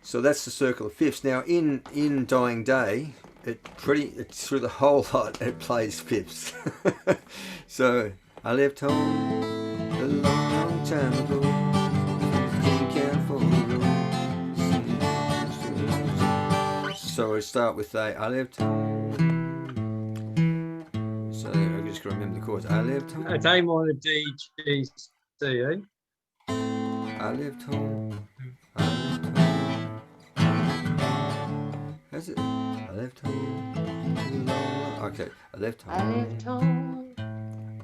So that's the circle of fifths. Now in Dying Day, it's through the whole lot. It plays fifths. So I left home a long, long time ago. Didn't care for the road. So I start with I left home. So I just got to remember the chords. I left home. It's A minor, D, G, C, eh? I left home. I left home. Has it? I left home. Okay, I left home. I left home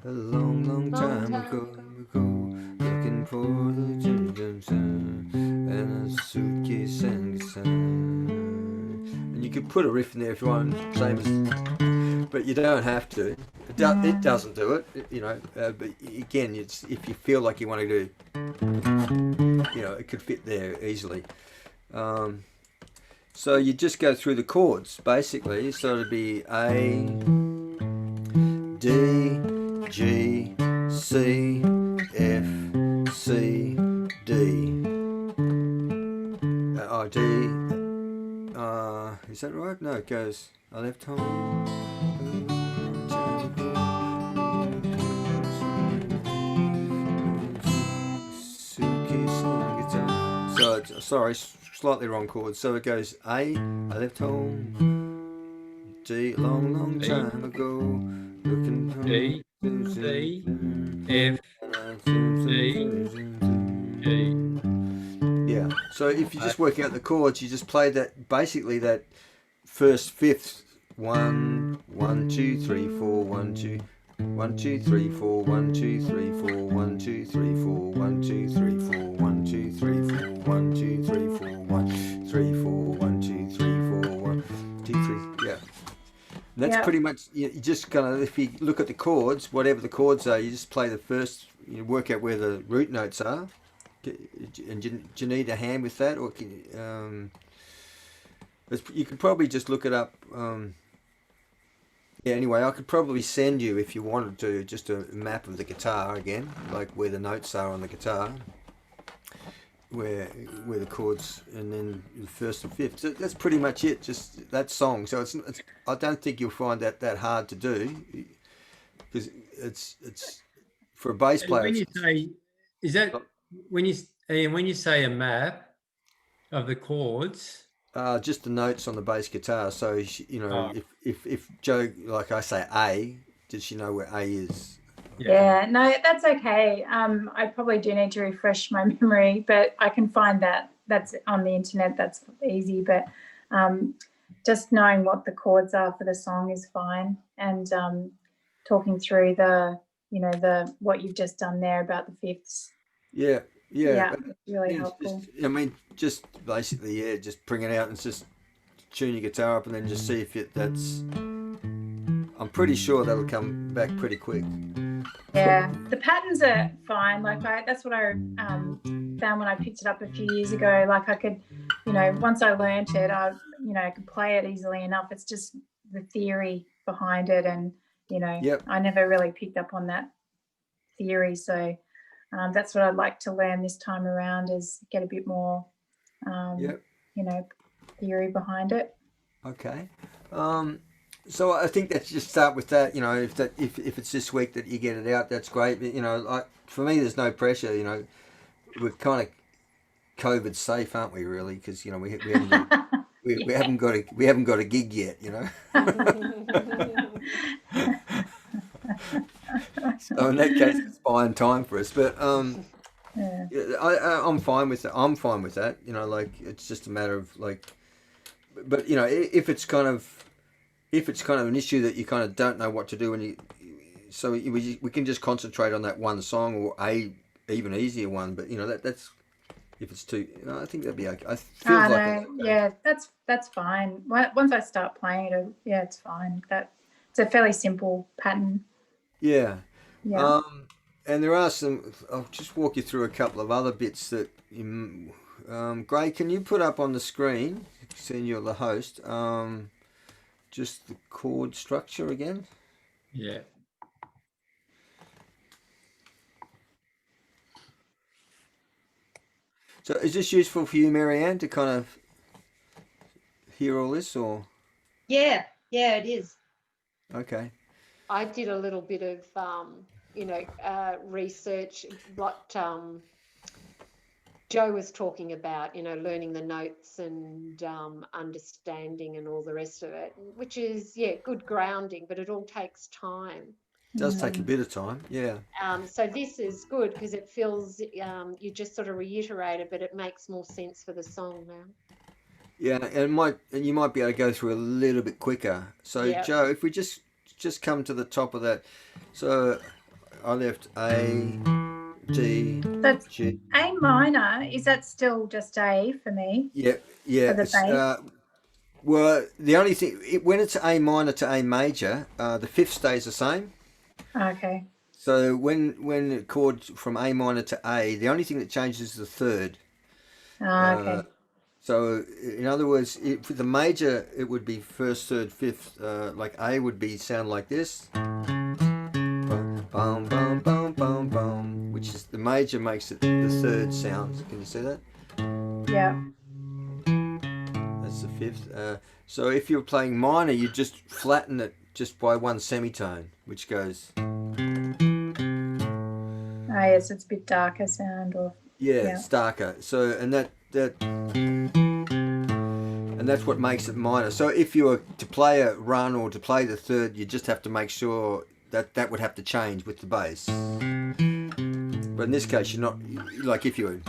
A long, long time ago, looking for the children's and a suitcase and guitar. And you could put a riff in there if you want, same as, but you don't have to. It doesn't do it, you know. But again, it's if you feel like you want to do, you know, it could fit there easily. So you just go through the chords basically. So it'd be A, D, G, C, F, C, D. D. Is that right? No, it goes. I left home. So it's, sorry, slightly wrong chord. So it goes A. I left home. D. Long, long time ago. Looking for D, C, F, D, G. Yeah. So if you just work out the chords, you just play that basically that first fifth. 1, 1, 2, 3, 4, 1, 2, 1, 2, 3, 4, 1, 2, 3, 4, 1, 2, 3, 4, 1, 2, 3, 4, 1, 2, 3, 4, 1, 2, 3, 4, 1, 3, 4, 1, 2, 3, 4, 1, 2, 3. Yeah. And that's pretty much, you just kind of, if you look at the chords, whatever the chords are, you just play the first, you work out where the root notes are. And do you need a hand with that, or can you could probably just look it up. Yeah. Anyway, I could probably send you, if you wanted to, just a map of the guitar again, like where the notes are on the guitar, where the chords, and then the first and fifth. So that's pretty much it. Just that song. So it's I don't think you'll find that hard to do, because it's for a bass player. When you say, is that when you say a map of the chords? Just the notes on the bass guitar. So you know, if Joe, like I say A, does she know where A is? Yeah, no, that's okay. I probably do need to refresh my memory, but I can find that. That's on the internet. That's easy. But just knowing what the chords are for the song is fine. And talking through what you've just done there about the fifths. Yeah. Yeah, it's really helpful. Just basically, just bring it out and just tune your guitar up, and then just see if that's. I'm pretty sure that'll come back pretty quick. Yeah, the patterns are fine. Like that's what I found when I picked it up a few years ago. Like I could, once I learnt it, I could play it easily enough. It's just the theory behind it, and I never really picked up on that theory. So that's what I'd like to learn this time around, is get a bit more, theory behind it. Okay. So I think let's just start with that. If it's this week that you get it out, that's great. But, for me, there's no pressure. We're kind of COVID safe, aren't we? Really, because we haven't got a gig yet. So in that case, it's buying time for us. But I'm fine with that. I'm fine with that. It's just a matter of but if it's kind of an issue that you kind of don't know what to do, we can just concentrate on that one song, or a even easier one. But that's if it's too. I think that'd be okay. I feel okay. Yeah, that's fine. Once I start playing it, it's fine. It's a fairly simple pattern. Yeah. Yeah. And there are some. I'll just walk you through a couple of other bits that. Gray, can you put up on the screen, seeing you're the host, just the chord structure again? Yeah. So is this useful for you, Marianne, to kind of hear all this, or Yeah, it is. okay? I did a little bit of, research, what Joe was talking about, learning the notes and understanding and all the rest of it, which is, good grounding, but it all takes time. It does take a bit of time, yeah. So this is good because it feels, you just sort of reiterate it, but it makes more sense for the song now. Yeah, and you might be able to go through a little bit quicker. So Yeah. Joe, if we just come to the top of that, so I left A, D, That's G. A minor. Is that still just A for me? Yeah, For the bass? Well, the only thing when it's A minor to A major, the fifth stays the same. Okay. So when the chord from A minor to A, the only thing that changes is the third. Okay. So in other words, for the major, it would be first, third, fifth. Like A would be sound like this. Bum, bum, bum, bum, bum, bum, which is the major makes it the third sound. Can you see that? Yeah. That's the fifth. So if you're playing minor, you just flatten it just by one semitone, which goes. Oh, yes, it's a bit darker sound, or Yeah, it's darker. So and that's what makes it minor. So if you were to play a run or to play the third, you just have to make sure that would have to change with the bass. But in this case, you're not like if you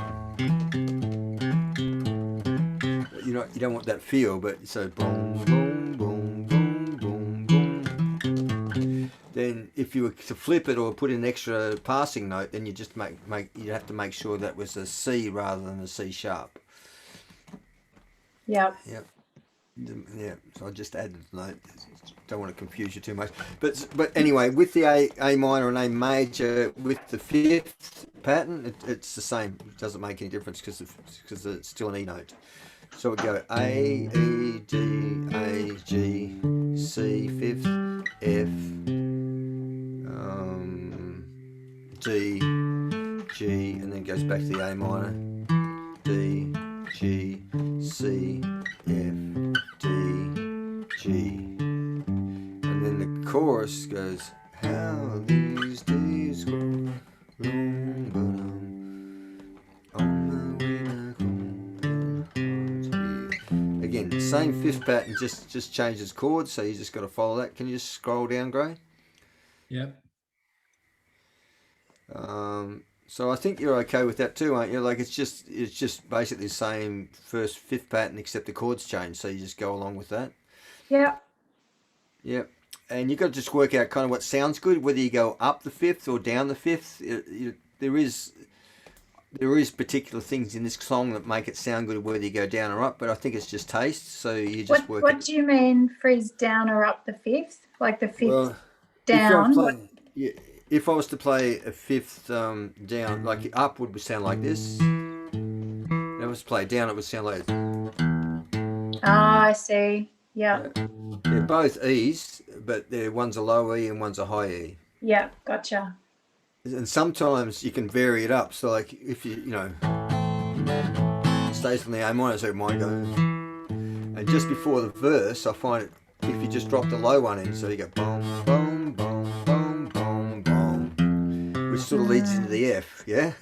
don't want that feel. But so boom, boom, boom, boom, boom, boom. Then if you were to flip it or put in an extra passing note, then you just you have to make sure that was a C rather than a C sharp. yeah. Yep. Yeah, so I just added a note. Don't want to confuse you too much, but anyway, with the A minor and A major, with the fifth pattern, it's the same. It doesn't make any difference because it's still an E note. So we go A, E, D, A, G, C, fifth, F, D, G, and then it goes back to the A minor, D, G, C, F, D, G, and then the chorus goes, how these days go long, but I'm on my way back home. Again, same fifth pattern, just changes chords, so you just got to follow that. Can you just scroll down, Gray? Yep. So I think you're okay with that too, aren't you? Like it's just basically the same first fifth pattern except the chords change, so you just go along with that. Yeah. Yep. And you got to just work out kind of what sounds good, whether you go up the fifth or down the fifth. There is particular things in this song that make it sound good, whether you go down or up. But I think it's just taste. So you just work. What do you mean, freeze down or up the fifth? Like the fifth Well, down? If I was to play a fifth down, like up would sound like this. If I was to play down, it would sound like. I see. Yeah. They're both E's, but one's a low E and one's a high E. Yeah, gotcha. And sometimes you can vary it up. So like if it stays on the A minor, so it might go. And just before the verse, I find it if you just drop the low one in, so you go boom, boom, boom, boom, boom, boom, which sort of leads into the F, yeah.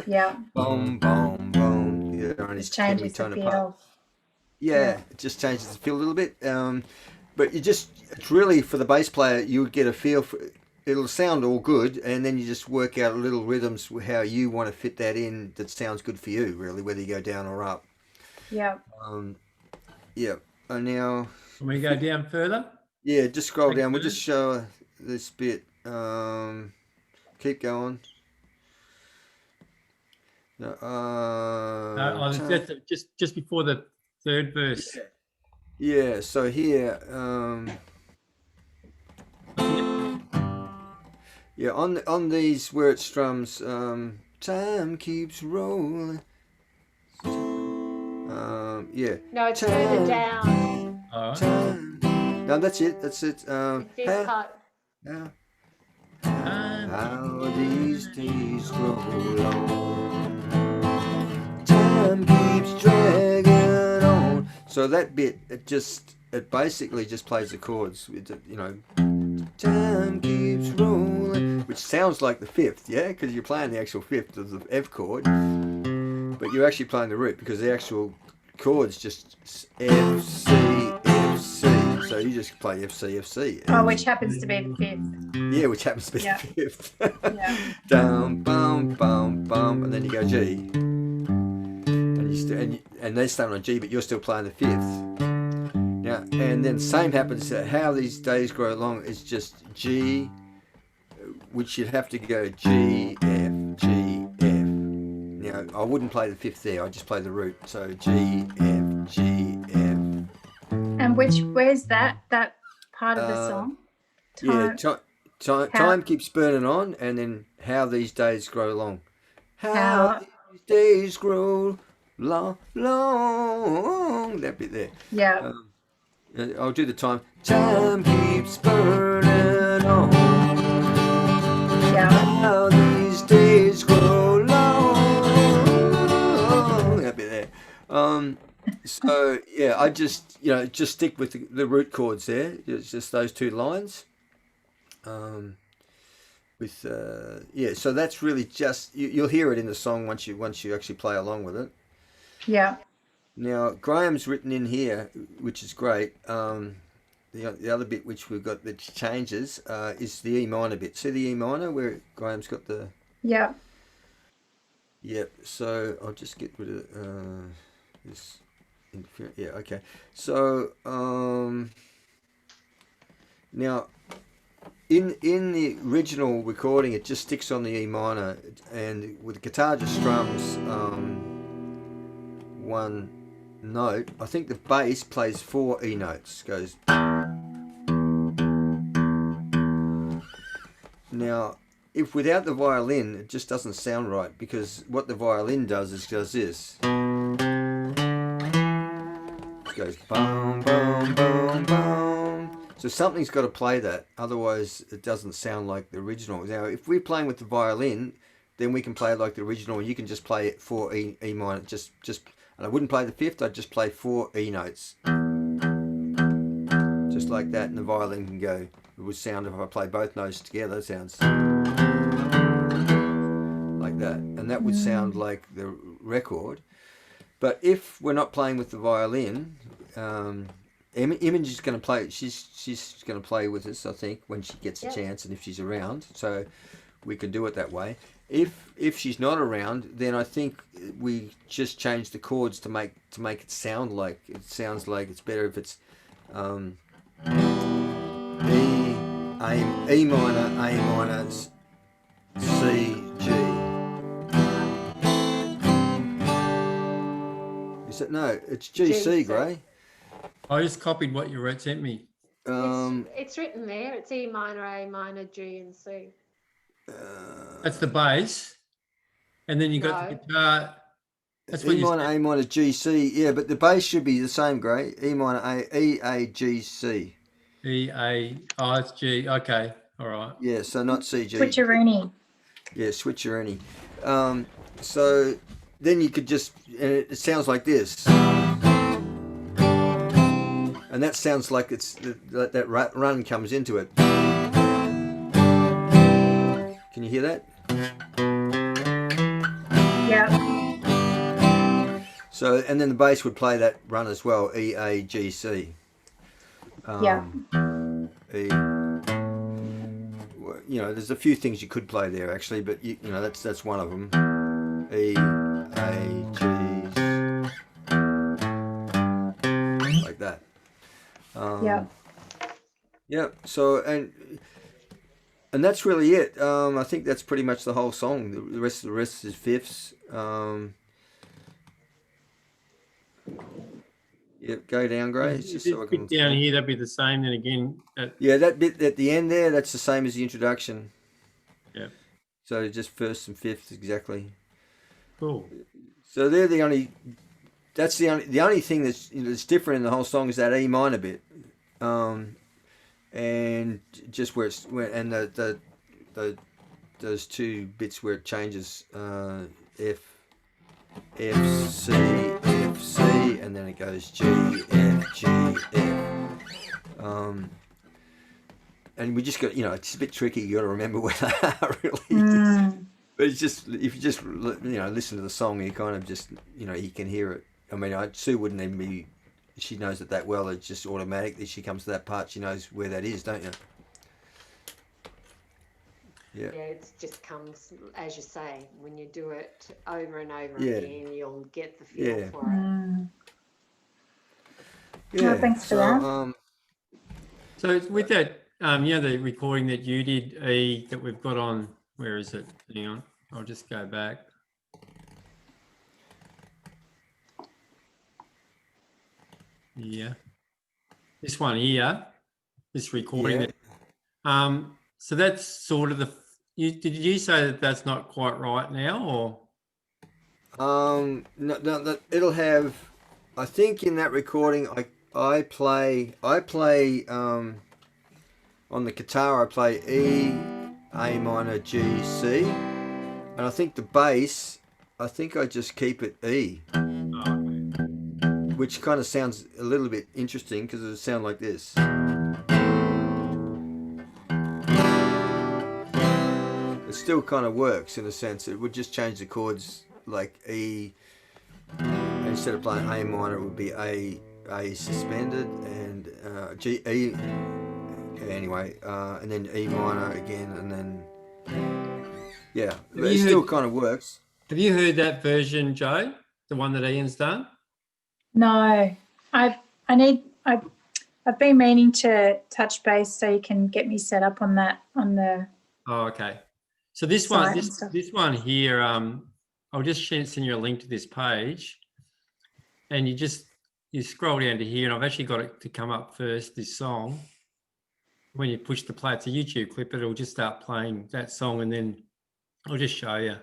Yeah. Boom, boom, boom. Yeah, only It changes the feel. Yeah, it just changes the feel a little bit. But it's really for the bass player, you would get a feel for. It'll sound all good, and then you just work out little rhythms how you want to fit that in that sounds good for you, really, whether you go down or up. Yeah. Yeah. And now. Can we go down further? Yeah, just scroll Thanks, down. We'll Peter. just show this bit. Keep going. No, That's just before the third verse. yeah, so here, yeah, on these where it strums, time keeps rolling. Yeah. No, it's further down. All right. Time. No, that's it. That's it. It's this part. Yeah. How these days grow long. Time keeps dragging on, So that bit, it basically just plays the chords. You know, time keeps rolling, which sounds like the fifth, yeah, because you're playing the actual fifth of the F chord, but you're actually playing the root because the actual chords just F C F C. So you just play F C F C. Oh, which happens to be the fifth. Yeah, which happens to be Yeah. the fifth. Yeah. Down, bum, bum, bum, and then you go G. And they start on G, but you're still playing the fifth. Now, and then same happens to how these days grow along is just G, which you'd have to go G, F, G, F. Now, I wouldn't play the fifth there, I just play the root. So G, F, G, F. And where's that part of the song? Time keeps burning on, and then how these days grow long. How- These days grow long, long. That bit there. Yeah. I'll do the time. Time keeps burning on. Yeah. How these days grow long. That bit there. So yeah, I just stick with the root chords there. It's just those two lines. So that's really just you'll hear it in the song once you actually play along with it. Yeah. Now Graham's written in here, which is great. The other bit which we've got that changes is the E minor bit. See the E minor where Graham's got the. Yeah. Yep. So I'll just get rid of this. Yeah. Okay. So now. In the original recording, it just sticks on the E minor, and with the guitar just strums one note. I think the bass plays 4 E notes. Goes. Now, if without the violin, it just doesn't sound right, because what the violin does is goes this. It goes boom, boom, boom, boom. So something's got to play that, otherwise it doesn't sound like the original. Now, if we're playing with the violin, then we can play it like the original. You can just play it 4 E minor. Just, and I wouldn't play the fifth. I'd just play 4 E notes, just like that. And the violin can go. It would sound if I play both notes together. It sounds like that, and that would sound like the record. But if we're not playing with the violin. Imogen is going to play. She's going to play with us, I think, when she gets a chance, and if she's around, so we can do it that way. If she's not around, then I think we just change the chords to make it sound like it sounds like it's better if it's E minor, A minor, C, G. Is it no? It's G C, Gray. I just copied what you sent me. It's written there. It's E minor, A minor, G, and C. That's the bass, and then you got the guitar. That's what E minor, A minor, G, C. Yeah, but the bass should be the same, Gray. E minor, E, A, G, C. E, A. Oh, it's G. Okay, all right. Yeah, so not C, G. Switcheroony. Yeah, switcheroony. So then you could just, and it sounds like this. And that sounds like it's that run comes into it. Can you hear that? Yeah. So, and then the bass would play that run as well. E, A, G, C. Yeah. E. You know, there's a few things you could play there actually, but you know that's one of them. E, A, G, like that. Yeah. Yeah. So and that's really it. I think that's pretty much the whole song. The rest is fifths. Yep. Go down, Gray. It's just so I can down here. That'd be the same. Then again. Yeah, that bit at the end there. That's the same as the introduction. Yeah. So just first and fifth exactly. Cool. So they're the only. That's the only thing that's that's different in the whole song is that E minor bit, and just where it's and the those two bits where it changes F C, and then it goes G, F, G, F. And we just got, it's a bit tricky. You got to remember where they are, really. But it's just, if you just, listen to the song, you kind of just, you can hear it. I mean, Sue wouldn't even be, she knows it that well. It's just automatically, she comes to that part, she knows where that is, don't you? Yeah. Yeah, it just comes, as you say, when you do it over and over Yeah. again, you'll get the feel Yeah. for it. Yeah. Oh, thanks for that. So with that, the recording that you did, that we've got on, where is it? Hang on, I'll just go back. Yeah, this one here, this recording. Yeah. So that's sort of did you say that that's not quite right now, or? No, it'll have, I think in that recording, I play, on the guitar, I play E, A minor, G, C. And I think the bass, I think I just keep it E. Which kind of sounds a little bit interesting because it'll sound like this. It still kind of works in a sense. It would just change the chords, like E. Instead of playing A minor, it would be A suspended and G, E. Anyway, and then E minor again, and then it still kind of works. Have you heard that version, Joe? The one that Ian's done? No, I've been meaning to touch base so you can get me set up on that on the. Oh, okay. So this one here, I'll just send you a link to this page, and you scroll down to here, and I've actually got it to come up first. This song, when you push the play, it's a YouTube clip, but it'll just start playing that song, and then I'll just show you.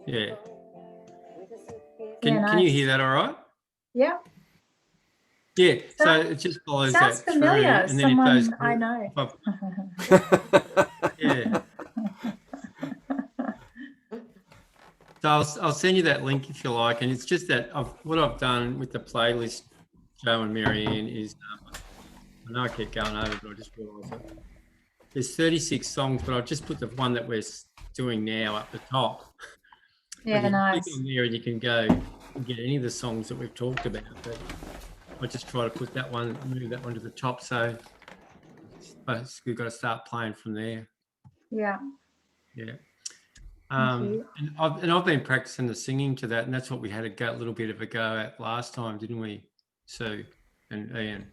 Yeah. Can you hear that all right? Yeah. Yeah. So it just follows that sounds familiar. through, and then Someone it goes. I know. Yeah. So I'll send you that link if you like, and it's just that what I've done with the playlist, Joe and Marianne, is I know I keep going over, but I just realised it. There's 36 songs, but I've just put the one that we're doing now up the top. Yeah, nice. Click on there and you can go and get any of the songs that we've talked about. But I just try to put that one, move that one to the top. So we've got to start playing from there. Yeah. Yeah. And I've been practicing the singing to that, and that's what we had a little bit of a go at last time, didn't we, Sue and Ian?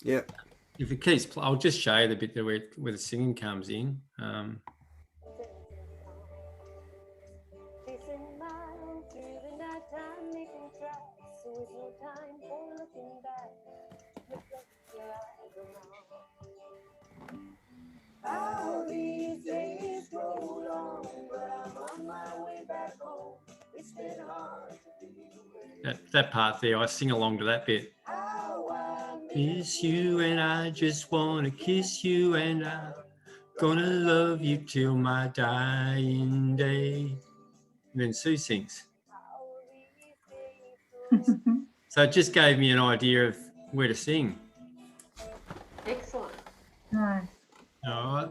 Yeah. If it keeps, I'll just show you the bit there where the singing comes in. That part there, I sing along to that bit. Miss you and I just want to kiss you and I'm gonna love you till my dying day. And then Sue sings. So it just gave me an idea of where to sing. Excellent. Nice. All right.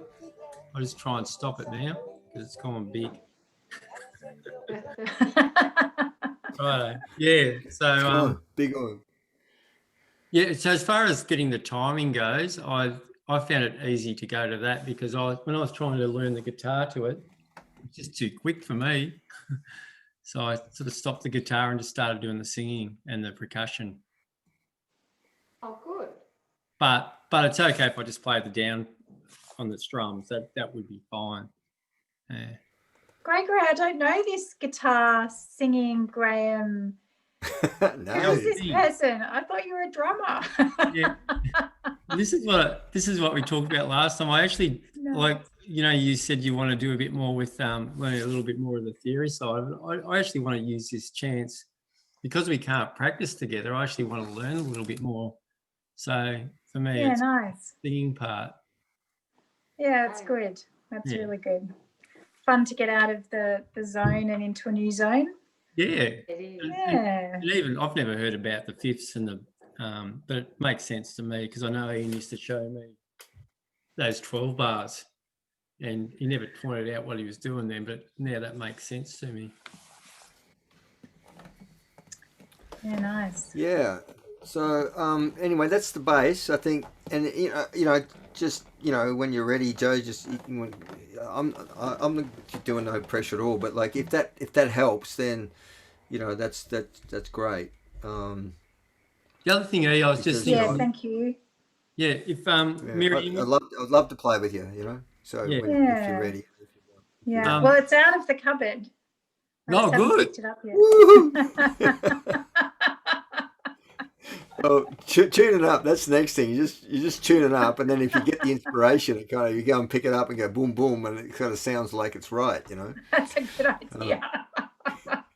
I'll just try and stop it now because it's gone big. Right. Yeah. So big one. Yeah. So as far as getting the timing goes, I found it easy to go to that because when I was trying to learn the guitar to it, it's just too quick for me. So I sort of stopped the guitar and just started doing the singing and the percussion. Oh, good. But it's okay if I just play the down on the strums. That would be fine. Yeah. Gregory, I don't know this guitar singing Graham. No. Who's this person? I thought you were a drummer. Yeah. This is what we talked about last time. I actually you said you want to do a bit more with learning a little bit more of the theory side of it. I actually want to use this chance because we can't practice together, I actually want to learn a little bit more. So for me, Yeah, it's nice. the singing part. Yeah, it's good. That's really good. Fun to get out of the zone and into a new zone. Yeah. It is. And even I've never heard about the fifths and the, but it makes sense to me because I know Ian used to show me those 12 bars, and he never pointed out what he was doing then, but now that makes sense to me. Yeah, nice. Yeah. So anyway, that's the base, I think, and just when you're ready, Joe, just I'm not doing no pressure at all, but like if that helps, then that's great. The other thing, I was just thinking. Yeah, thank you. Yeah, if Miriam, I'd love to play with you. So if you're ready. Yeah. Well, it's out of the cupboard. No, good. Picked it up yet. Oh, tune it up. That's the next thing. You just tune it up, and then if you get the inspiration, you go and pick it up and go boom, boom, and it kind of sounds like it's right. That's a good idea.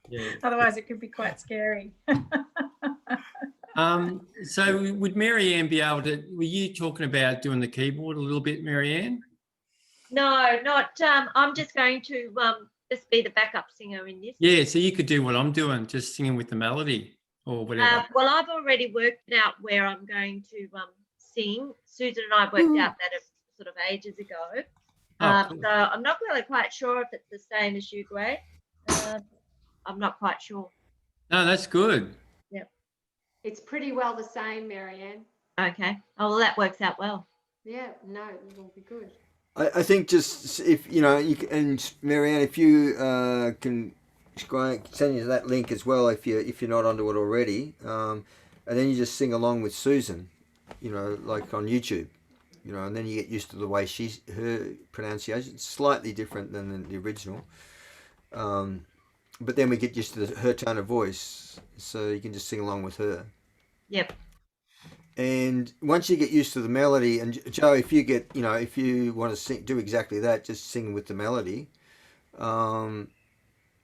Yeah. Otherwise, it could be quite scary. So would Marianne be able to? Were you talking about doing the keyboard a little bit, Marianne? No, not. I'm just going to just be the backup singer in this. Yeah, so you could do what I'm doing, just singing with the melody or whatever. Well, I've already worked out where I'm going to sing. Susan and I worked out that sort of ages ago. Cool. So I'm not really quite sure if it's the same as you, Greg. I'm not quite sure. No, that's good. Yep. It's pretty well the same, Marianne. Okay. Oh, well, that works out well. Yeah, no, it'll be good. I think just if you and Marianne, if you can send you that link as well if you're not onto it already, and then you just sing along with Susan, like on YouTube, and then you get used to the way her pronunciation is slightly different than the original, but then we get used to her tone of voice, so you can just sing along with her. Yep. And once you get used to the melody, and Joe, if you want to do exactly that, just sing with the melody.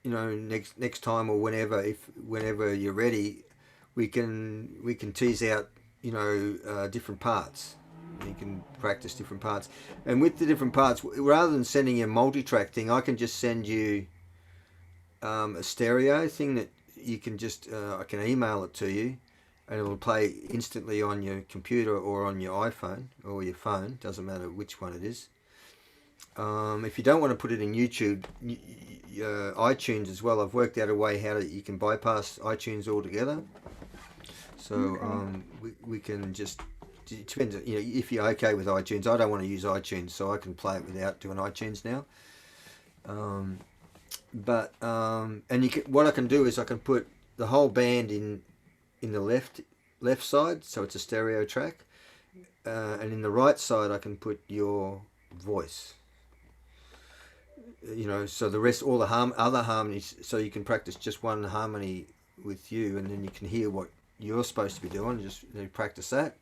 Next time or whenever you're ready, we can tease out different parts. You can practice different parts, and with the different parts, rather than sending you a multi-track thing, I can just send you a stereo thing that you can just I can email it to you. And it will play instantly on your computer or on your iPhone or your phone. Doesn't matter which one it is. If you don't want to put it in YouTube, iTunes as well. I've worked out a way how you can bypass iTunes altogether. So we can just. It depends. If you're okay with iTunes. I don't want to use iTunes, so I can play it without doing iTunes now. What I can do is I can put the whole band in the left side, so it's a stereo track, and in the right side I can put your voice, so the rest, all the other harmonies, so you can practice just one harmony with you, and then you can hear what you're supposed to be doing. Just practice that,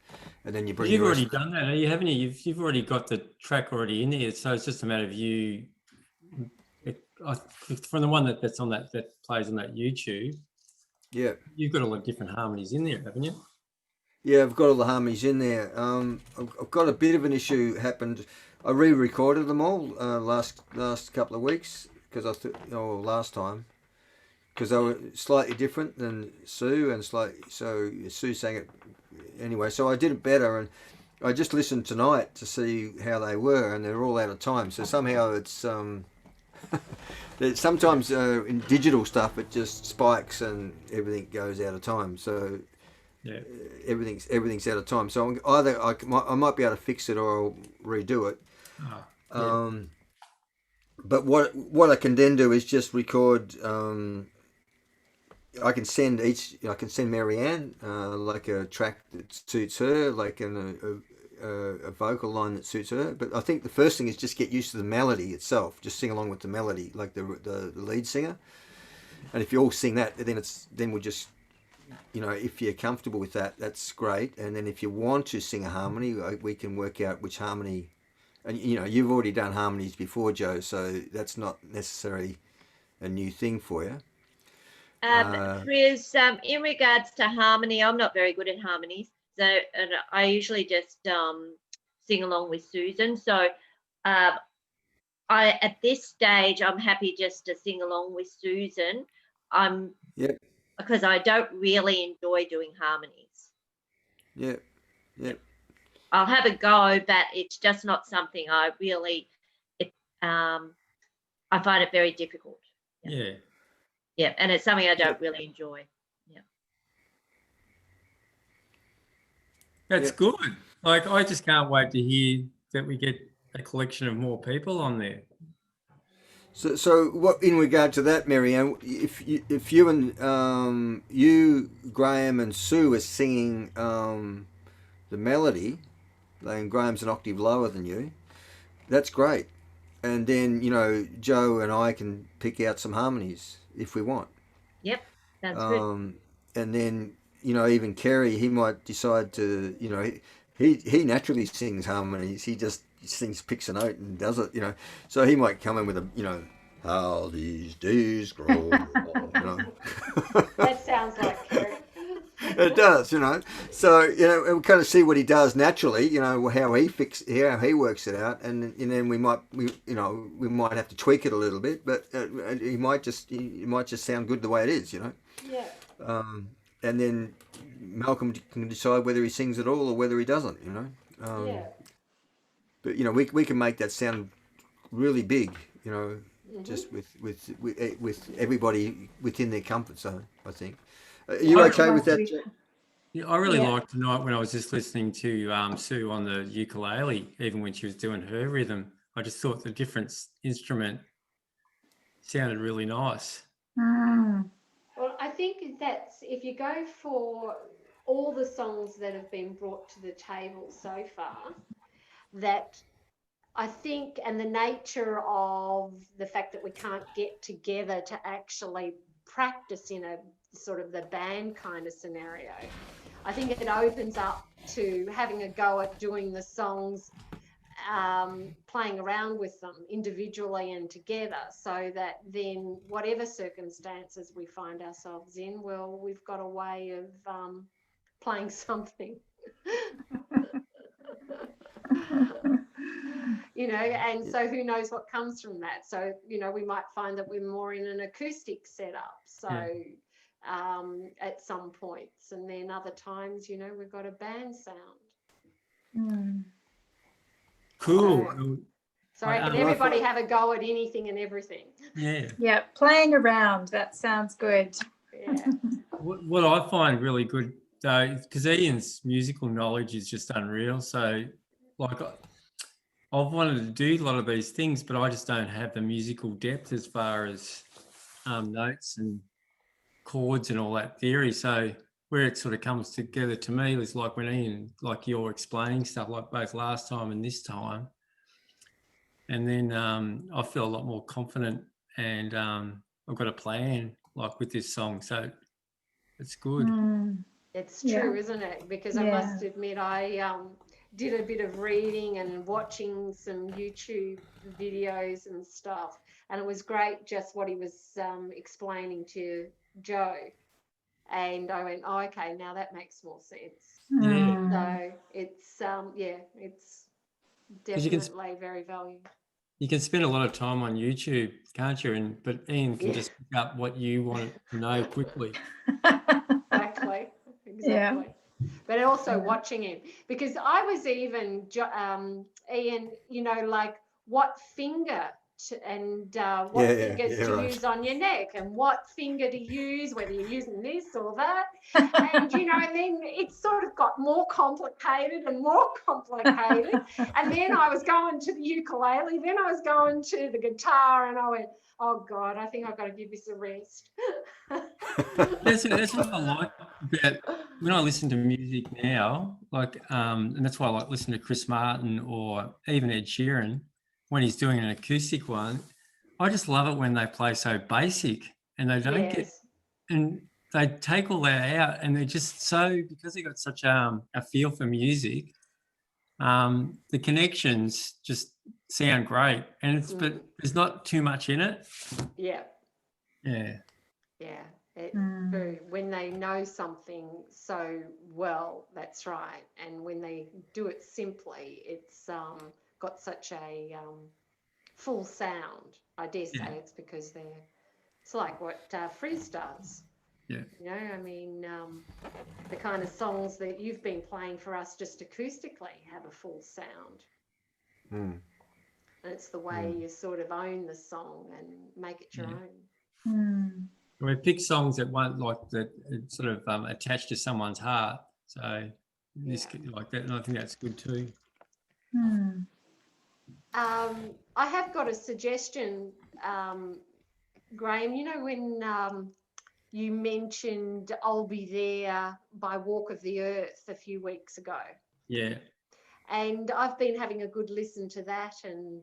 and then you bring. You've already done that, haven't you? You've already got the track already in there, so it's just a matter of you. From the one that's on that plays on that YouTube. Yeah, you've got all the different harmonies in there, haven't you? Yeah, I've got all the harmonies in there. I've got a bit of an issue happened. I re-recorded them all last couple of weeks because I thought, last time, because they were slightly different than Sue, and so Sue sang it anyway. So I did it better, and I just listened tonight to see how they were, and they're all out of time. So somehow it's sometimes in digital stuff it just spikes and everything goes out of time. So yeah, everything's out of time. So either I might be able to fix it or I'll redo it. But what I can then do is just record. I can send Marianne like a track that suits her, like a vocal line that suits her. But I think the first thing is just get used to the melody itself. Just sing along with the melody, like the lead singer. And if you all sing that, then we'll just, if you're comfortable with that, that's great. And then if you want to sing a harmony, we can work out which harmony. And you've already done harmonies before, Joe, so that's not necessarily a new thing for you. Chris, in regards to harmony, I'm not very good at harmonies, so and I usually just sing along with Susan. So I at this stage I'm happy just to sing along with Susan. Yep. Because I don't really enjoy doing harmonies. Yep. Yep. I'll have a go, but it's just not something I really. I find it very difficult. Yeah. Yeah, and it's something I don't really enjoy. That's Yeah. good. Like, I just can't wait to hear that we get a collection of more people on there. So what in regard to that, Marianne? If you and you, Graham and Sue are singing the melody, and Graham's an octave lower than you, that's great. And then Joe and I can pick out some harmonies if we want. Yep, that's good. And then even Kerry, he might decide to he naturally sings harmonies. He just picks a note and does it. So he might come in with a how these days grow. That sounds like Kerry. It does, So and we kind of see what he does naturally. How he works it out, and then we might have to tweak it a little bit, but it might just sound good the way it is. Yeah. And then Malcolm can decide whether he sings at all or whether he doesn't. Yeah. But we can make that sound really big. Just with everybody within their comfort zone. I think. Are you okay with that? Yeah, I really liked tonight when I was just listening to Sue on the ukulele, even when she was doing her rhythm. I just thought the different instrument sounded really nice. Well, I think that's if you go for all the songs that have been brought to the table so far, that I think, and the nature of the fact that we can't get together to actually practice in a sort of the band kind of scenario, I think it opens up to having a go at doing the songs, playing around with them individually and together, so that then whatever circumstances we find ourselves in, well, we've got a way of playing something. And so who knows what comes from that. So we might find that we're more in an acoustic setup, so at some points, and then other times we've got a band sound. Cool. So I reckon everybody have a go at anything and everything. Yeah, playing around, that sounds good. Yeah. What I find really good though, because Ian's musical knowledge is just unreal, so like I've wanted to do a lot of these things, but I just don't have the musical depth as far as notes and chords and all that theory. So where it sort of comes together to me is like when Ian, like you're explaining stuff like both last time and this time. And then I feel a lot more confident, and I've got a plan like with this song. So it's good. It's true, isn't it? Because I must admit, I did a bit of reading and watching some YouTube videos and stuff, and it was great just what he was explaining to Joe, and I went, oh, okay, now that makes more sense. So it's it's definitely very valuable. You can spend a lot of time on YouTube, can't you? But Ian can just pick up what you want to know quickly. Exactly. Yeah. But also watching him, because I was even Ian, like what finger what fingers to use on your neck, and what finger to use, whether you're using this or that, and and then it sort of got more complicated, and then I was going to the ukulele, then I was going to the guitar, and I went, oh God, I think I've got to give this a rest. That's what I like about when I listen to music now, like, and that's why I like listening to Chris Martin or even Ed Sheeran when he's doing an acoustic one. I just love it when they play so basic and they don't and they take all that out, and they're just so, because they got such a feel for music, the connections just sound great, and but there's not too much in it. Yeah. It's very, when they know something so well, that's right. And when they do it simply, it's got such a full sound. I dare say it's because it's like what Frizz does. Yeah. You know, I mean, the kind of songs that you've been playing for us just acoustically have a full sound. Mm. And it's the way you sort of own the song and make it your own. Mm. We pick songs that won't like that sort of attached to someone's heart. So this like that, and I think that's good too. Mm. I have got a suggestion, Graham. You know when you mentioned "I'll Be There" by Walk of the Earth a few weeks ago. Yeah. And I've been having a good listen to that and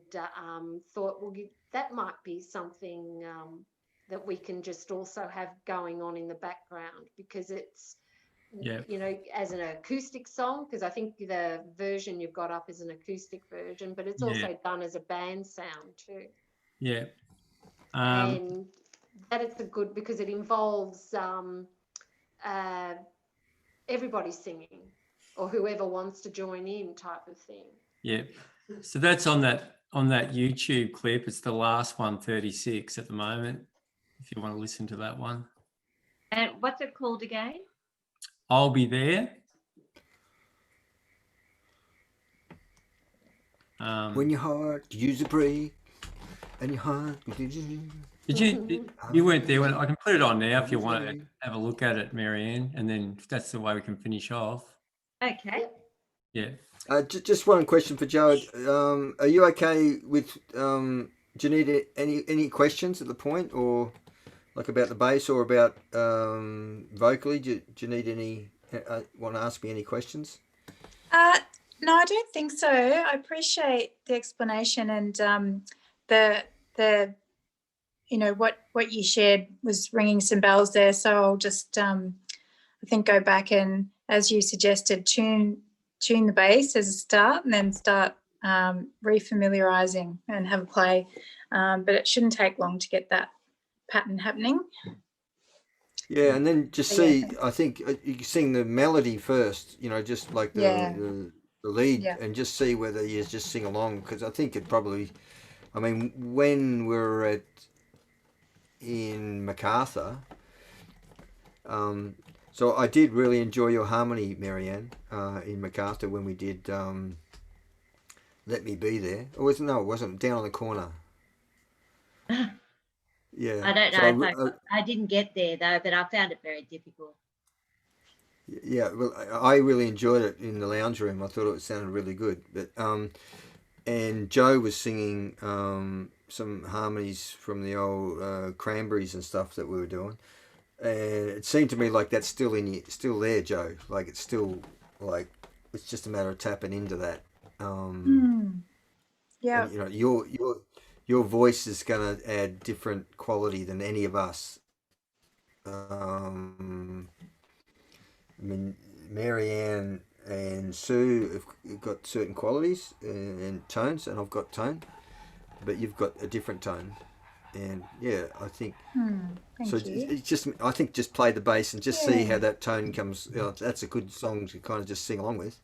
thought, well, that might be something that we can just also have going on in the background, because it's, you know, as an acoustic song, because I think the version you've got up is an acoustic version, but it's also done as a band sound too. Yeah. And that it's a good, because it involves everybody singing, or whoever wants to join in, type of thing. Yeah. So that's on that YouTube clip. It's the last 136 at the moment, if you want to listen to that one. And what's it called again? I'll Be There. When your heart used to break and your heart... You weren't there when I can put it on now if you want to have a look at it, Marianne, and then that's the way we can finish off. Okay. Yeah. Just one question for Joe. Are you okay with? Do you need any questions at the point, or like about the bass, or about vocally? Do you need any? Want to ask me any questions? No, I don't think so. I appreciate the explanation, and the you know what you shared was ringing some bells there. So I'll just I think go back and, as you suggested, tune the bass as a start, and then start refamiliarizing and have a play. But it shouldn't take long to get that pattern happening. Yeah, and then just see. I think you can sing the melody first. You know, just like the lead, and just see whether you just sing along. Because I think it probably. I mean, when we're in MacArthur, so I did really enjoy your harmony, Marianne, in MacArthur when we did "Let Me Be There." It wasn't "Down on the Corner." Yeah, I don't know I didn't get there though, but I found it very difficult. Yeah, well, I really enjoyed it in the lounge room. I thought it sounded really good. But and Joe was singing some harmonies from the old Cranberries and stuff that we were doing, and it seemed to me like that's still still there, Joe. Like it's still like it's just a matter of tapping into that. Yeah, and, you know, your voice is going to add different quality than any of us. I mean, Marianne and Sue have got certain qualities and tones, and I've got tone, but you've got a different tone. And yeah, I think thank you. It's just, I think, just play the bass and just see how that tone comes. You know, that's a good song to kind of just sing along with.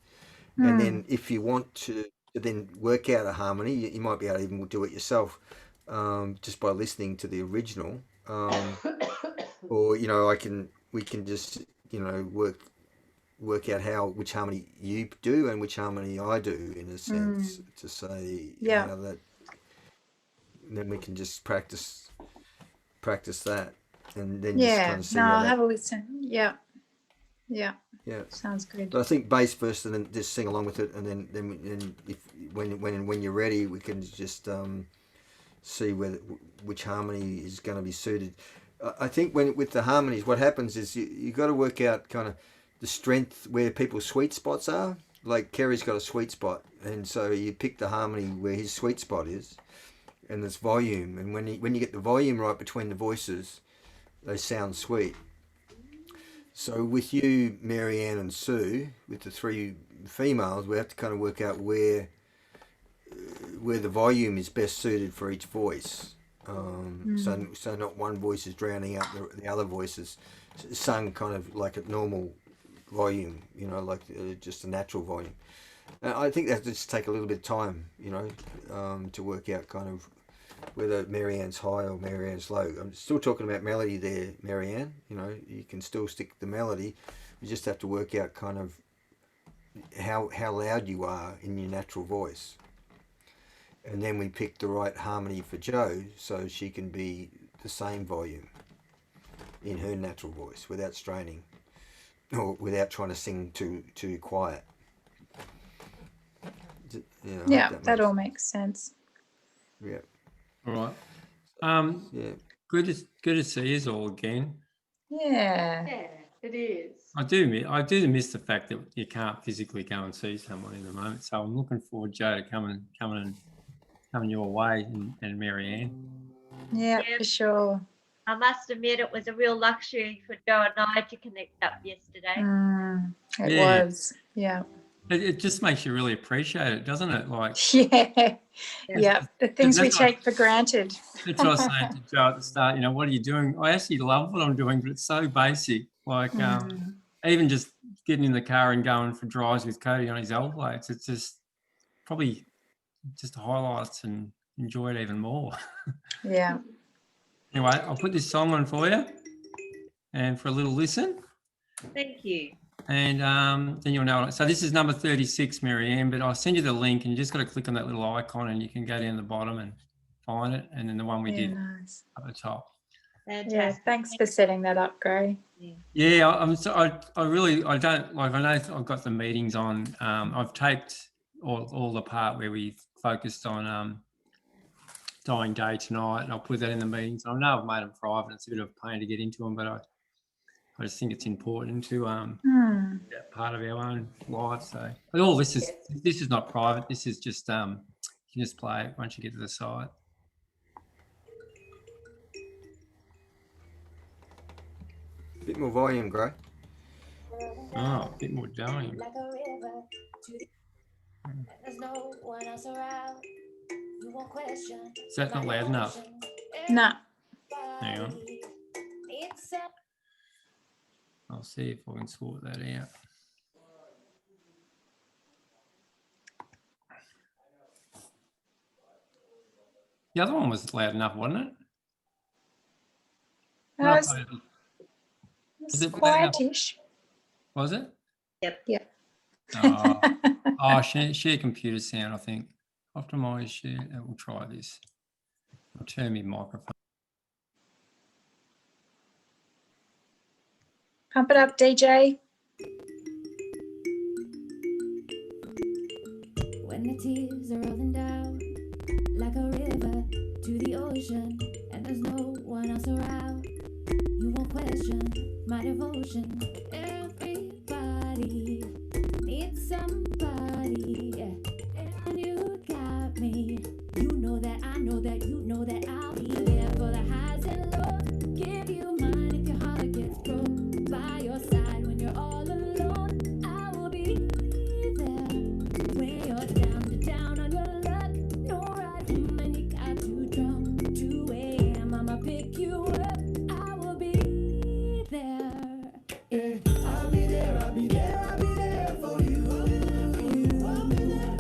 And then if you want to then work out a harmony, you might be able to even do it yourself, just by listening to the original. Or you know, we can just, you know, work out which harmony you do and which harmony I do, in a sense, to say, you know, that. And then we can just practice that, and then just kind of see. I'll have a listen. Yeah. Sounds good. But I think bass first, and then just sing along with it, and then if when you're ready, we can just see which harmony is going to be suited. I think with the harmonies, what happens is you got to work out kind of the strength where people's sweet spots are. Like Kerry's got a sweet spot, and so you pick the harmony where his sweet spot is, and there's volume. And when you get the volume right between the voices, they sound sweet. So with you, Marianne and Sue, with the three females, we have to kind of work out where the volume is best suited for each voice. So not one voice is drowning out the other voices, sung kind of like at normal volume, you know, like just a natural volume. I think that just take a little bit of time, you know, to work out kind of whether Marianne's high or Marianne's low. I'm still talking about melody there, Marianne. You know, you can still stick the melody. You just have to work out kind of how loud you are in your natural voice. And then we pick the right harmony for Jo, so she can be the same volume in her natural voice without straining or without trying to sing too quiet. You know, Yeah, that all makes sense. Yeah. All right. Yeah. Good to see you all again. Yeah. Yeah, it is. I do miss the fact that you can't physically go and see someone in the moment. So I'm looking forward, Jo, to coming your way and Marianne. Yeah, Yeah. for sure. I must admit, it was a real luxury for Jo and I to connect up yesterday. It Yeah. was. Yeah. It just makes you really appreciate it, doesn't it? Like, Yeah. Yeah. The things we that's what- take for granted. that's what I was saying to Jo at the start. You know, what are you doing? I actually love what I'm doing, but it's so basic. Like, even just getting in the car and going for drives with Cody on his old blades, it's just probably just highlights and enjoy it even more. Yeah. Anyway, I'll put this song on for you and for a little listen. Thank you. And then you'll know it. So this is number 36, Marianne, but I'll send you the link and you just got to click on that little icon and you can go down the bottom and find it. And then the one we Yeah, did nice. at the top. Yeah, Fantastic. thanks for setting that up, Gray. Yeah, I don't like, I know I've got the meetings on. I've taped all the part where we focused on Dying Day tonight, and I'll put that in the meetings. I know I've made them private. It's a bit of a pain to get into them, but I just think it's important to that part of our own life. So, but all this is not private. This is just you can just play it once you get to the site. Bit more volume, Gray. Oh, a bit more volume. Like a river to the there's no one else around. You won't question. Is that not loud enough? Nah. Hang on. It's a I'll see if I can sort that out. The other one was loud enough, wasn't it? No, it's Is it loud enough? quietish. Was it? Yep. Yep. Share computer sound, I think. Optimize share. We'll try this. I'll turn my microphone. Pump it up, DJ. when the tears are rolling down like a river to the ocean, and there's no one else around. You won't question my devotion. Everybody needs somebody, and you got me. You know that I know that you know that I'll be there for the highs and lows. Give you mine if your heart gets broke. By your side when you're all alone, I will be there. When you're down on your luck, no right when you got too drunk. 2 a.m. I'ma pick you up. I will be there. Yeah. I'll be there. I'll be there. I'll be there for you. I'll be there for you. I'll be there.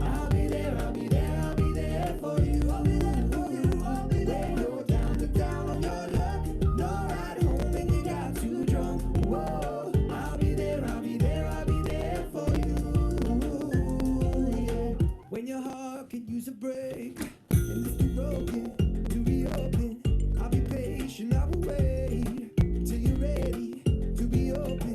I'll be there. I'll be there. I'll be there for you. I'll be there for you. I'll be there. When you're down on your luck, no ride home when you got too drunk. Whoa. I'll be there. I'll be there. I'll be there for you. Yeah. When your heart could use a break and it's too broken to reopen, I'll be patient. I will wait till you're ready to be open.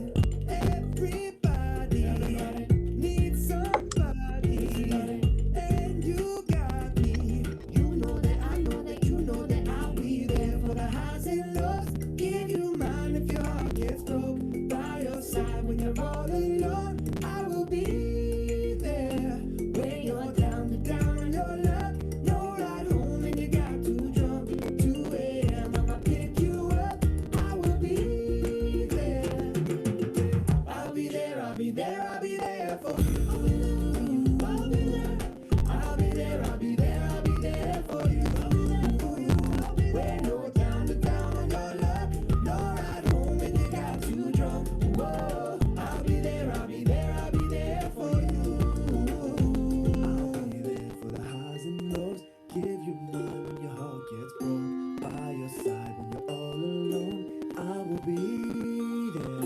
be there.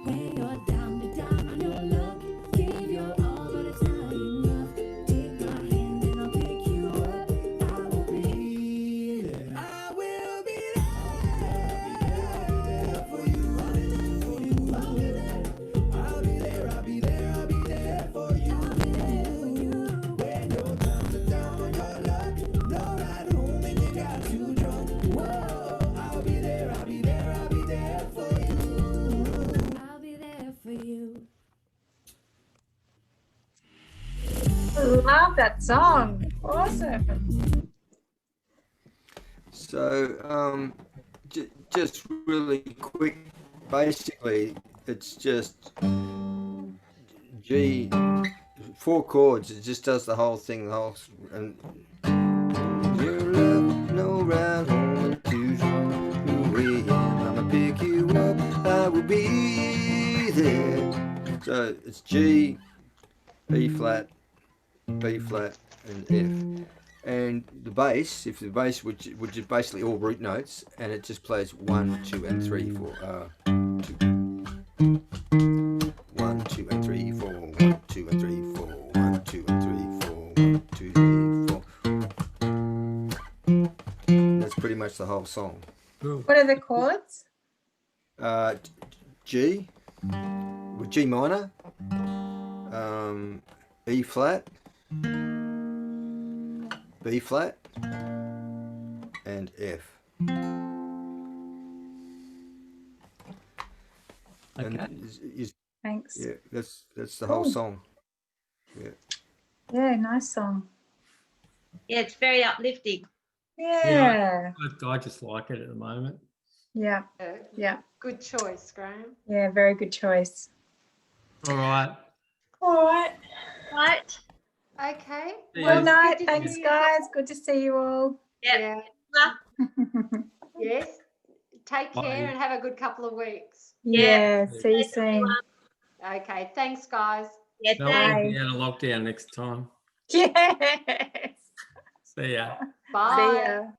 When you're down on your luck, give your all, but it's not enough. Take my hand and I'll pick you up. I will be there. I will be there for you. I'll be there for you. I'll be there. I'll be there. I'll be there. I'll be there for you. I'll be there for you. When you're down on your luck, no ride home and you got too drunk. Whoa, I'll be there. I'll be there. I'll be there for you. I'll be there for you. I love that song. Awesome. So, just really quick, basically, it's just G, 4 chords. It just does the whole thing, and your love, no ride home and too drunk. Ooh, I'ma pick you up. I will be there. So it's G, B flat, and F. And the bass, if the bass which is basically all root notes, and it just plays 1, 2, and 3, 4. 2. 1, 2, and 3, 4. 1, 2, and 3, 4. 1, 2, and 3, 4. 1, 2, 3, 4. That's pretty much the whole song. What are the chords? G, with G minor, E flat, B flat, and F. Okay. And Thanks. yeah, that's the whole Cool. song. Yeah. Yeah, nice song. Yeah, it's very uplifting. Yeah. I just like it at the moment. Yeah. Yeah. Good choice, Graham. Yeah. Very good choice. All right. All right. Right. Okay. See Good you. night. Good to Thanks, see you. guys. Good to see you all. Yeah. Yes. Take care Bye. and have a good couple of weeks. Yeah. See you Thanks, soon. everyone. Okay. Thanks, guys. Yeah, They'll thanks. be out of lockdown next time. Yes. See ya. Bye. See ya.